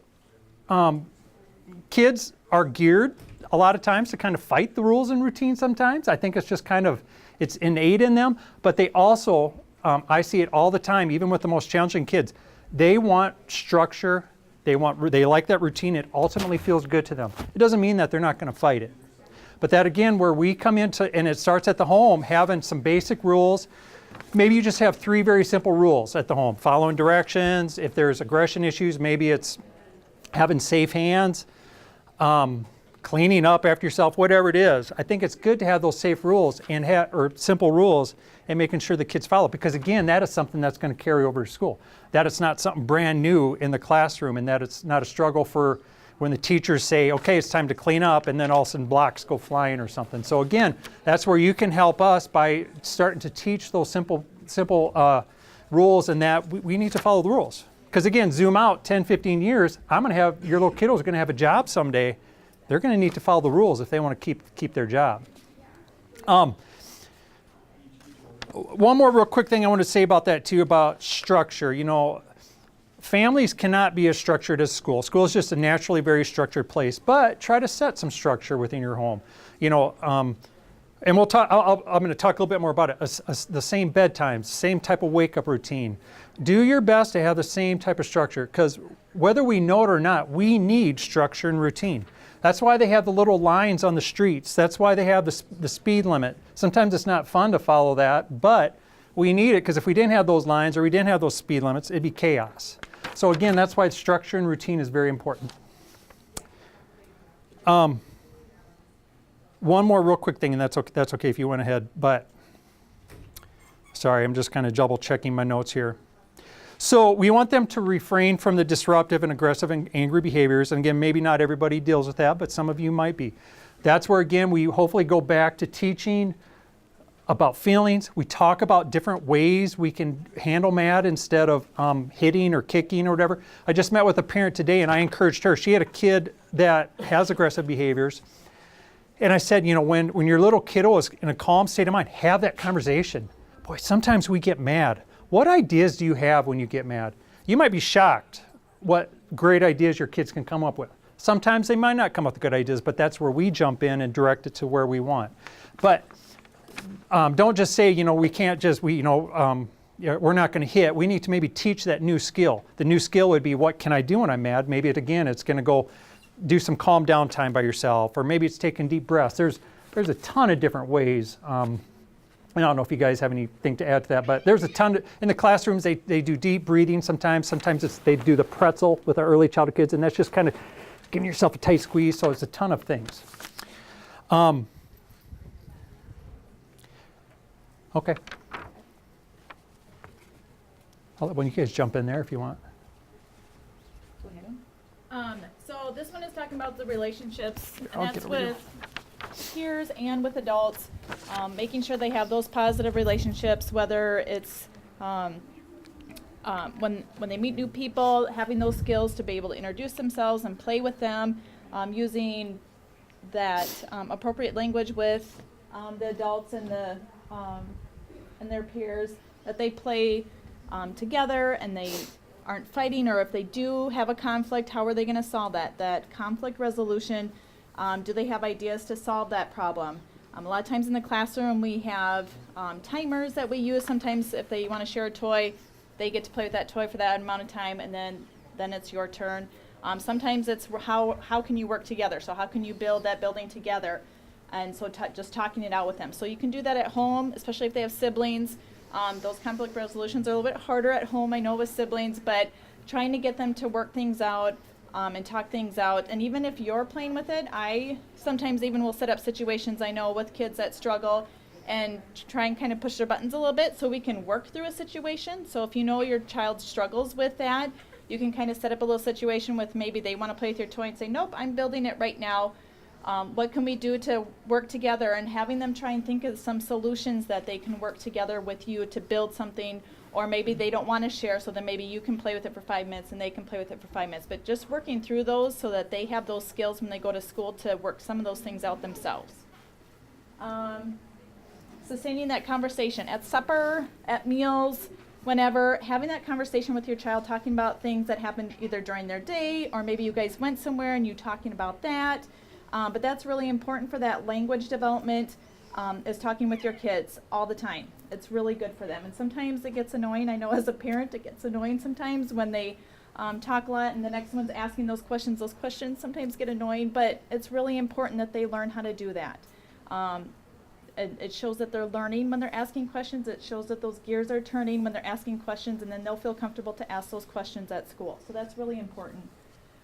kids are geared a lot of times to kind of fight the rules and routine sometimes. I think it's just kind of, it's innate in them. But they also, I see it all the time, even with the most challenging kids. They want structure. They like that routine. It ultimately feels good to them. It doesn't mean that they're not going to fight it. But that again, where we come into, and it starts at the home, having some basic rules. Maybe you just have 3 very simple rules at the home. Following directions. If there's aggression issues, maybe it's having safe hands, cleaning up after yourself, whatever it is. I think it's good to have those safe rules or simple rules and making sure the kids follow. Because again, that is something that's going to carry over to school. That it's not something brand new in the classroom, and that it's not a struggle for when the teachers say, okay, it's time to clean up, and then all of a sudden blocks go flying or something. So again, that's where you can help us by starting to teach those simple rules, and that we need to follow the rules. Because again, zoom out 10, 15 years, your little kiddo's going to have a job someday. They're going to need to follow the rules if they want to keep their job. One more real quick thing I want to say about that too, about structure. You know, families cannot be as structured as school. School is just a naturally very structured place, but try to set some structure within your home. You know, and we'll talk. I'm going to talk a little bit more about it. The same bedtimes, same type of wake-up routine. Do your best to have the same type of structure, because whether we know it or not, we need structure and routine. That's why they have the little lines on the streets. That's why they have the speed limit. Sometimes it's not fun to follow that, but we need it, because if we didn't have those lines or we didn't have those speed limits, it'd be chaos. So again, that's why structure and routine is very important. One more real quick thing, and that's okay if you went ahead, but sorry, I'm just kind of double checking my notes here. So we want them to refrain from the disruptive and aggressive and angry behaviors. And again, maybe not everybody deals with that, but some of you might be. That's where, again, we hopefully go back to teaching about feelings. We talk about different ways we can handle mad instead of hitting or kicking or whatever. I just met with a parent today, and I encouraged her. She had a kid that has aggressive behaviors. And I said, you know, when your little kiddo is in a calm state of mind, have that conversation. Boy, sometimes we get mad. What ideas do you have when you get mad? You might be shocked what great ideas your kids can come up with. Sometimes they might not come up with good ideas, but that's where we jump in and direct it to where we want. But don't just say, you know, we can't just, we're not going to hit. We need to maybe teach that new skill. The new skill would be, what can I do when I'm mad? Maybe it's going to go do some calm down time by yourself, or maybe it's taking deep breaths. There's a ton of different ways. I don't know if you guys have anything to add to that, but there's a ton. In the classrooms, they do deep breathing sometimes. Sometimes they do the pretzel with our early childhood kids, and that's just kind of giving yourself a tight squeeze. So it's a ton of things. Okay. I'll let one of you guys jump in there if you want. So this one is talking about the relationships, and I'll that's get over here. with peers and with adults, making sure they have those positive relationships, whether it's when they meet new people, having those skills to be able to introduce themselves and play with them, using that appropriate language with the adults and their peers, that they play together and they aren't fighting, or if they do have a conflict, how are they going to solve that conflict resolution? Do they have ideas to solve that problem? A lot of times in the classroom we have timers that we use. Sometimes if they want to share a toy, they get to play with that toy for that amount of time, and then it's your turn. Sometimes it's how can you work together? So how can you build that building together? And so just talking it out with them. So you can do that at home, especially if they have siblings. Those conflict resolutions are a little bit harder at home, I know, with siblings, but trying to get them to work things out and talk things out. And even if you're playing with it, I sometimes even will set up situations I know with kids that struggle and try and kind of push their buttons a little bit so we can work through a situation. So if you know your child struggles with that, you can kind of set up a little situation with maybe they want to play with your toy and say, nope, I'm building it right now. What can we do to work together, and having them try and think of some solutions that they can work together with you to build something. Or maybe they don't want to share, so then maybe you can play with it for 5 minutes and they can play with it for 5 minutes. But just working through those so that they have those skills when they go to school to work some of those things out themselves. Sustaining that conversation at supper, at meals, whenever, having that conversation with your child, talking about things that happened either during their day, or maybe you guys went somewhere and you talking about that. But that's really important for that language development, is talking with your kids all the time. It's really good for them. And sometimes it gets annoying. I know as a parent it gets annoying sometimes when they talk a lot and the next one's asking those questions. Those questions sometimes get annoying, but it's really important that they learn how to do that. It shows that they're learning when they're asking questions. It shows that those gears are turning when they're asking questions, and then they'll feel comfortable to ask those questions at school. So that's really important.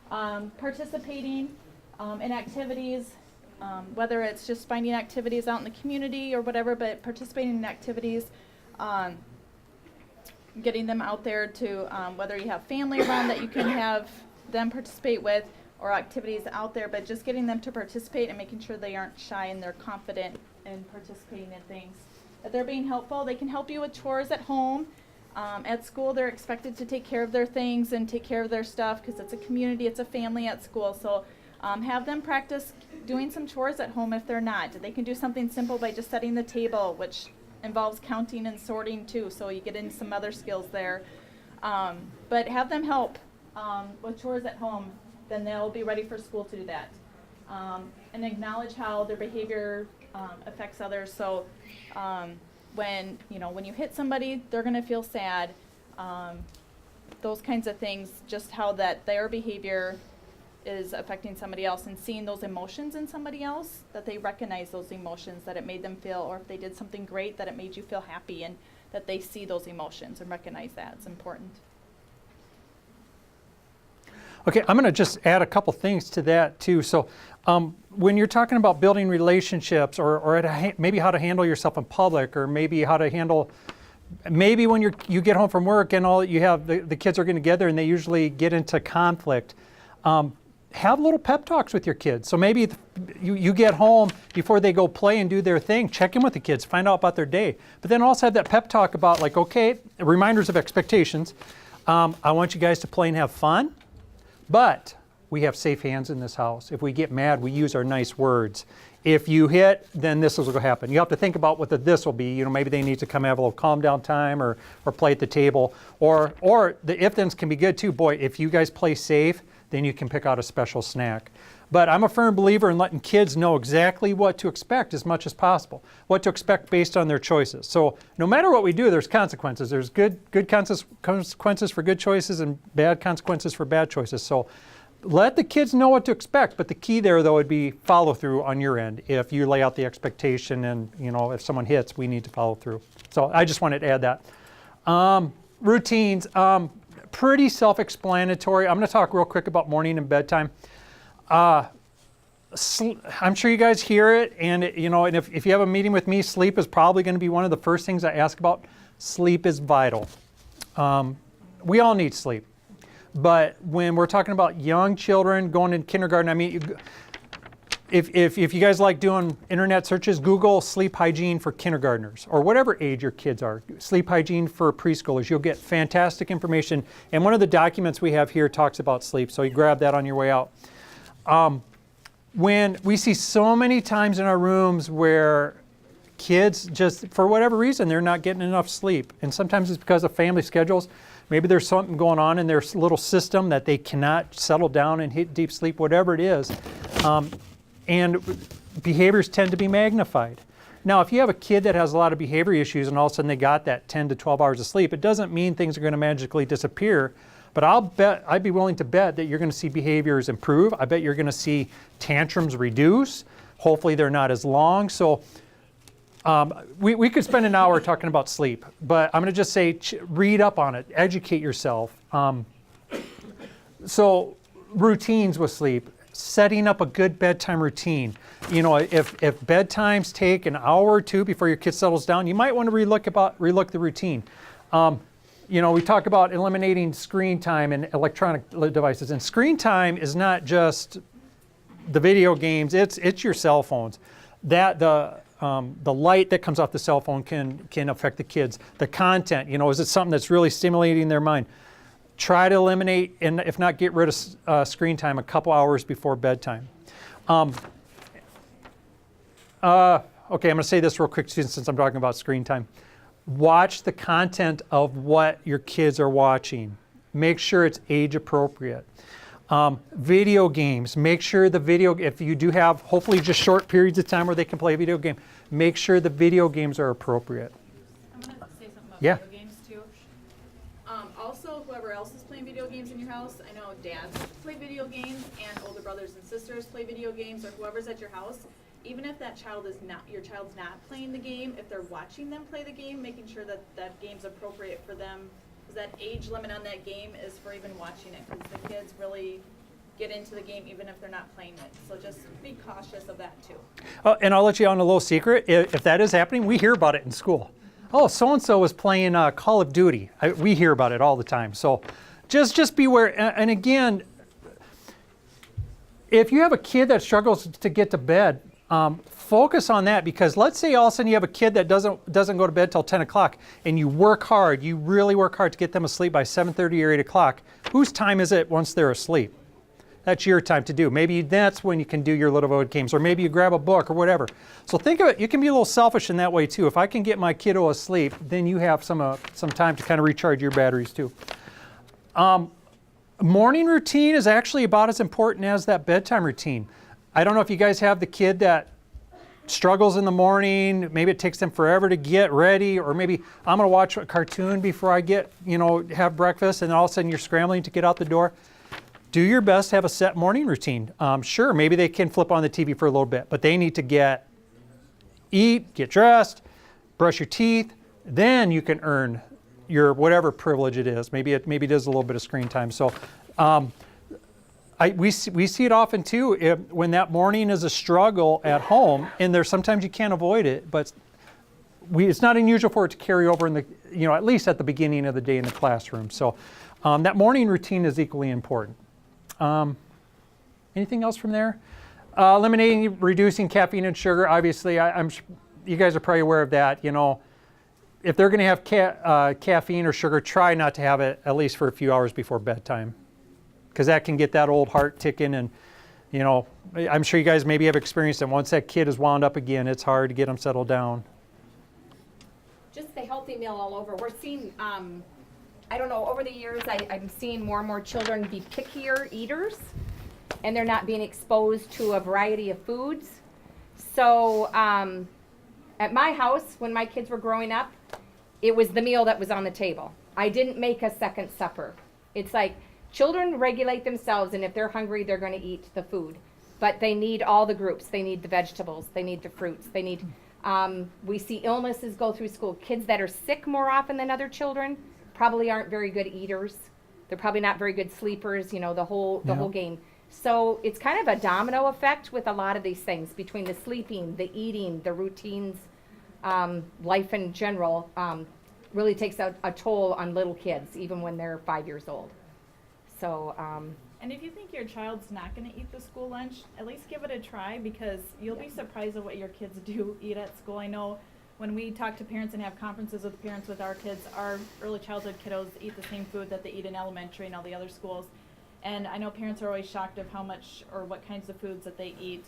Participating in activities, whether it's just finding activities out in the community or whatever, but participating in activities, getting them out there to, whether you have family around that you can have them participate with, or activities out there, but just getting them to participate and making sure they aren't shy and they're confident in participating in things. That they're being helpful. They can help you with chores at home. At school, they're expected to take care of their things and take care of their stuff because it's a community, it's a family at school. So have them practice doing some chores at home if they're not. They can do something simple by just setting the table, which involves counting and sorting too, so you get into some other skills there. But have them help with chores at home, then they'll be ready for school to do that. And acknowledge how their behavior affects others. So when you hit somebody, they're going to feel sad. Those kinds of things, just how that their behavior is affecting somebody else, and seeing those emotions in somebody else, that they recognize those emotions, that it made them feel, or if they did something great, that it made you feel happy, and that they see those emotions and recognize that. It's important. Okay, I'm going to just add a couple things to that too. So when you're talking about building relationships, or maybe how to handle yourself in public, or maybe how to handle, maybe when you get home from work and all, you have the kids are getting together and they usually get into conflict. Have little pep talks with your kids. So maybe you get home before they go play and do their thing, check in with the kids, find out about their day. But then also have that pep talk about, like, okay, reminders of expectations. I want you guys to play and have fun, but we have safe hands in this house. If we get mad, we use our nice words. If you hit, then this will happen. You have to think about what the this will be. Maybe they need to come have a little calm down time, or play at the table. Or the if-thens can be good too. Boy, if you guys play safe, then you can pick out a special snack. But I'm a firm believer in letting kids know exactly what to expect as much as possible, what to expect based on their choices. So no matter what we do, there's consequences. There's good consequences for good choices and bad consequences for bad choices. So let the kids know what to expect, but the key there, though, would be follow through on your end. If you lay out the expectation and, if someone hits, we need to follow through. So I just wanted to add that. Routines. Pretty self-explanatory. I'm going to talk real quick about morning and bedtime. I'm sure you guys hear it, and and if you have a meeting with me, sleep is probably going to be one of the first things I ask about. Sleep is vital. We all need sleep, but when we're talking about young children going into kindergarten, I mean, if you guys like doing internet searches, Google sleep hygiene for kindergartners, or whatever age your kids are, sleep hygiene for preschoolers. You'll get fantastic information. And one of the documents we have here talks about sleep, so you grab that on your way out. When we see so many times in our rooms where kids just, for whatever reason, they're not getting enough sleep. And sometimes it's because of family schedules. Maybe there's something going on in their little system that they cannot settle down and hit deep sleep, whatever it is. And behaviors tend to be magnified. Now, if you have a kid that has a lot of behavior issues and all of a sudden they got that 10 to 12 hours of sleep, it doesn't mean things are going to magically disappear. But I'd be willing to bet that you're going to see behaviors improve. I bet you're going to see tantrums reduce. Hopefully they're not as long. So we could spend an hour talking about sleep, but I'm going to just say read up on it, educate yourself. So routines with sleep, setting up a good bedtime routine. You know, if bedtimes take an hour or two before your kid settles down, you might want to relook the routine. You know, we talk about eliminating screen time and electronic devices, and screen time is not just the video games, it's your cell phones. The light that comes off the cell phone can affect the kids. The content, you know, is it something that's really stimulating their mind? Try to eliminate, and if not, get rid of screen time a couple hours before bedtime. Okay, I'm going to say this real quick since I'm talking about screen time. Watch the content of what your kids are watching. Make sure it's age appropriate. Video games, make sure if you do have hopefully just short periods of time where they can play a video game, make sure the video games are appropriate. I'm going to say something about Yeah. video games too. Also, whoever else is playing video games in your house, I know dads play video games and older brothers and sisters play video games, or whoever's at your house. Even if that child is not, your child's not playing the game, if they're watching them play the game, making sure that that game's appropriate for them. Because that age limit on that game is for even watching it, because the kids really get into the game even if they're not playing it. So just be cautious of that too. And I'll let you on a little secret. If that is happening, we hear about it in school. Oh, so-and-so was playing Call of Duty. We hear about it all the time. So just beware. And again, if you have a kid that struggles to get to bed, focus on that, because let's say all of a sudden you have a kid that doesn't go to bed till 10 o'clock and you work hard, you really work hard to get them asleep by 7:30 or 8 o'clock. Whose time is it once they're asleep? That's your time to do. Maybe that's when you can do your little board games, or maybe you grab a book or whatever. So think of it, you can be a little selfish in that way too. If I can get my kiddo asleep, then you have some time to kind of recharge your batteries too. Morning routine is actually about as important as that bedtime routine. I don't know if you guys have the kid that struggles in the morning, maybe it takes them forever to get ready, or maybe I'm going to watch a cartoon before I have breakfast, and all of a sudden you're scrambling to get out the door. Do your best to have a set morning routine. Sure, maybe they can flip on the TV for a little bit, but they need to eat, get dressed, brush your teeth, then you can earn your whatever privilege it is. Maybe it is a little bit of screen time. So we see it often too when that morning is a struggle at home, and sometimes you can't avoid it, but it's not unusual for it to carry over in at least at the beginning of the day in the classroom. So that morning routine is equally important. Anything else from there? Reducing caffeine and sugar. Obviously, you guys are probably aware of that. You know, if they're going to have caffeine or sugar, try not to have it at least for a few hours before bedtime, because that can get that old heart ticking. And I'm sure you guys maybe have experienced it. Once that kid is wound up again, it's hard to get them settled down. Just the healthy meal all over. We're seeing, I don't know, over the years, I'm seeing more and more children be pickier eaters, and they're not being exposed to a variety of foods. So at my house, when my kids were growing up, it was the meal that was on the table. I didn't make a second supper. It's like children regulate themselves, and if they're hungry, they're going to eat the food. But they need all the groups. They need the vegetables. They need the fruits. They need. We see illnesses go through school. Kids that are sick more often than other children probably aren't very good eaters. They're probably not very good sleepers, the whole game. So it's kind of a domino effect with a lot of these things, between the sleeping, the eating, the routines, life in general, really takes a toll on little kids, even when they're 5 years old. So, and if you think your child's not going to eat the school lunch, at least give it a try, because you'll be surprised at what your kids do eat at school. I know when we talk to parents and have conferences with parents with our kids, our early childhood kiddos eat the same food that they eat in elementary and all the other schools. And I know parents are always shocked of how much or what kinds of foods that they eat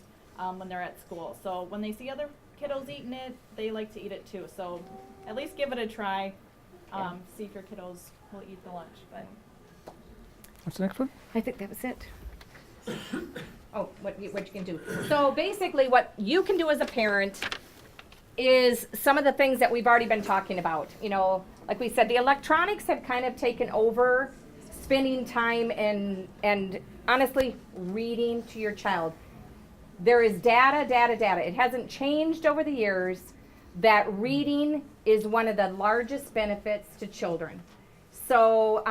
when they're at school. So when they see other kiddos eating it, they like to eat it too. So at least give it a try. See if your kiddos will eat the lunch. But what's the next one? I think that was it. Oh, what you can do. So basically what you can do as a parent is some of the things that we've already been talking about. Like we said, the electronics have kind of taken over spending time and honestly reading to your child. There is data. It hasn't changed over the years that reading is one of the largest benefits to children. So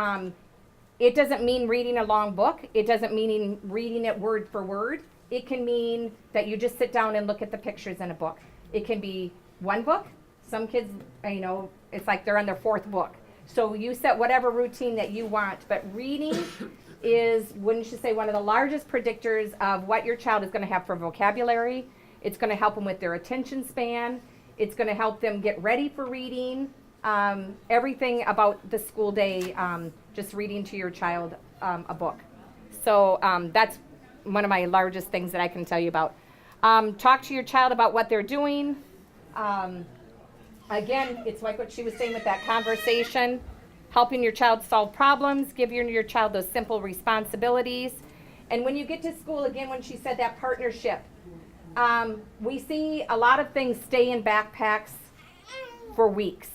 It doesn't mean reading a long book. It doesn't mean reading it word for word. It can mean that you just sit down and look at the pictures in a book. It can be one book. Some kids, you know, it's like they're on their fourth book. So you set whatever routine that you want, but reading is, wouldn't you say, one of the largest predictors of what your child is going to have for vocabulary. It's going to help them with their attention span. It's going to help them get ready for reading. Everything about the school day, just reading to your child a book. So that's one of my largest things that I can tell you about. Talk to your child about what they're doing. Again, it's like what she was saying with that conversation, helping your child solve problems, giving your child those simple responsibilities. And when you get to school, again, when she said that partnership, we see a lot of things stay in backpacks for weeks.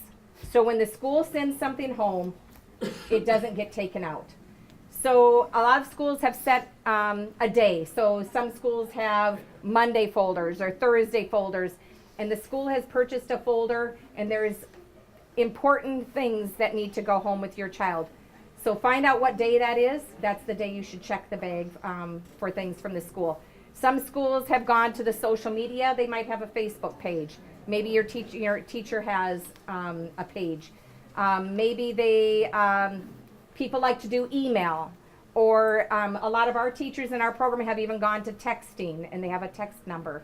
So when the school sends something home, it doesn't get taken out. So a lot of schools have set a day. So some schools have Monday folders or Thursday folders, and the school has purchased a folder, and there's important things that need to go home with your child. So find out what day that is. That's the day you should check the bag for things from the school. Some schools have gone to the social media. They might have a Facebook page. Maybe your teacher has a page. Maybe people like to do email, or a lot of our teachers in our program have even gone to texting, and they have a text number.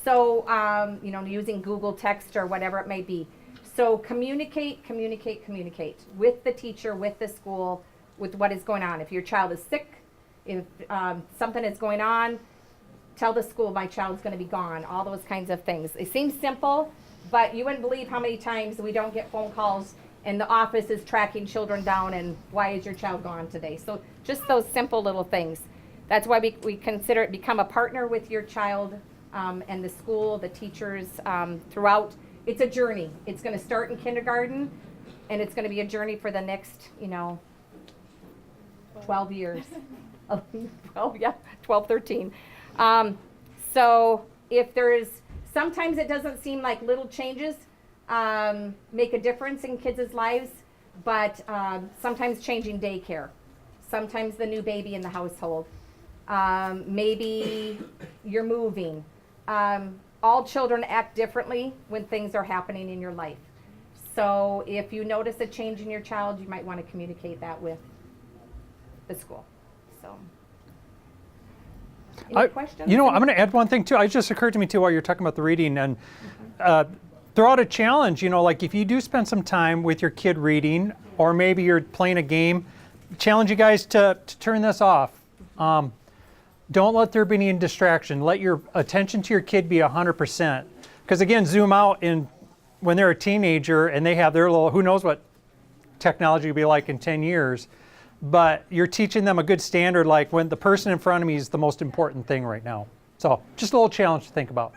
So, using Google Text or whatever it may be. So communicate with the teacher, with the school, with what is going on. If your child is sick, if something is going on, tell the school my child's going to be gone, all those kinds of things. It seems simple, but you wouldn't believe how many times we don't get phone calls and the office is tracking children down and why is your child gone today? So just those simple little things. That's why we consider it become a partner with your child and the school, the teachers throughout. It's a journey. It's going to start in kindergarten, and it's going to be a journey for the next, 12 years. 12, 13. So if sometimes it doesn't seem like little changes make a difference in kids' lives, but sometimes changing daycare, sometimes the new baby in the household, maybe you're moving. All children act differently when things are happening in your life. So if you notice a change in your child, you might want to communicate that with the school. So. Any questions? I'm going to add one thing too. It just occurred to me too while you're talking about the reading, and throw out a challenge. Like if you do spend some time with your kid reading, or maybe you're playing a game, challenge you guys to turn this off. Don't let there be any distraction. Let your attention to your kid be 100%. Because again, zoom out when they're a teenager and they have their little, who knows what technology will be like in 10 years. But you're teaching them a good standard, like when the person in front of me is the most important thing right now. So just a little challenge to think about.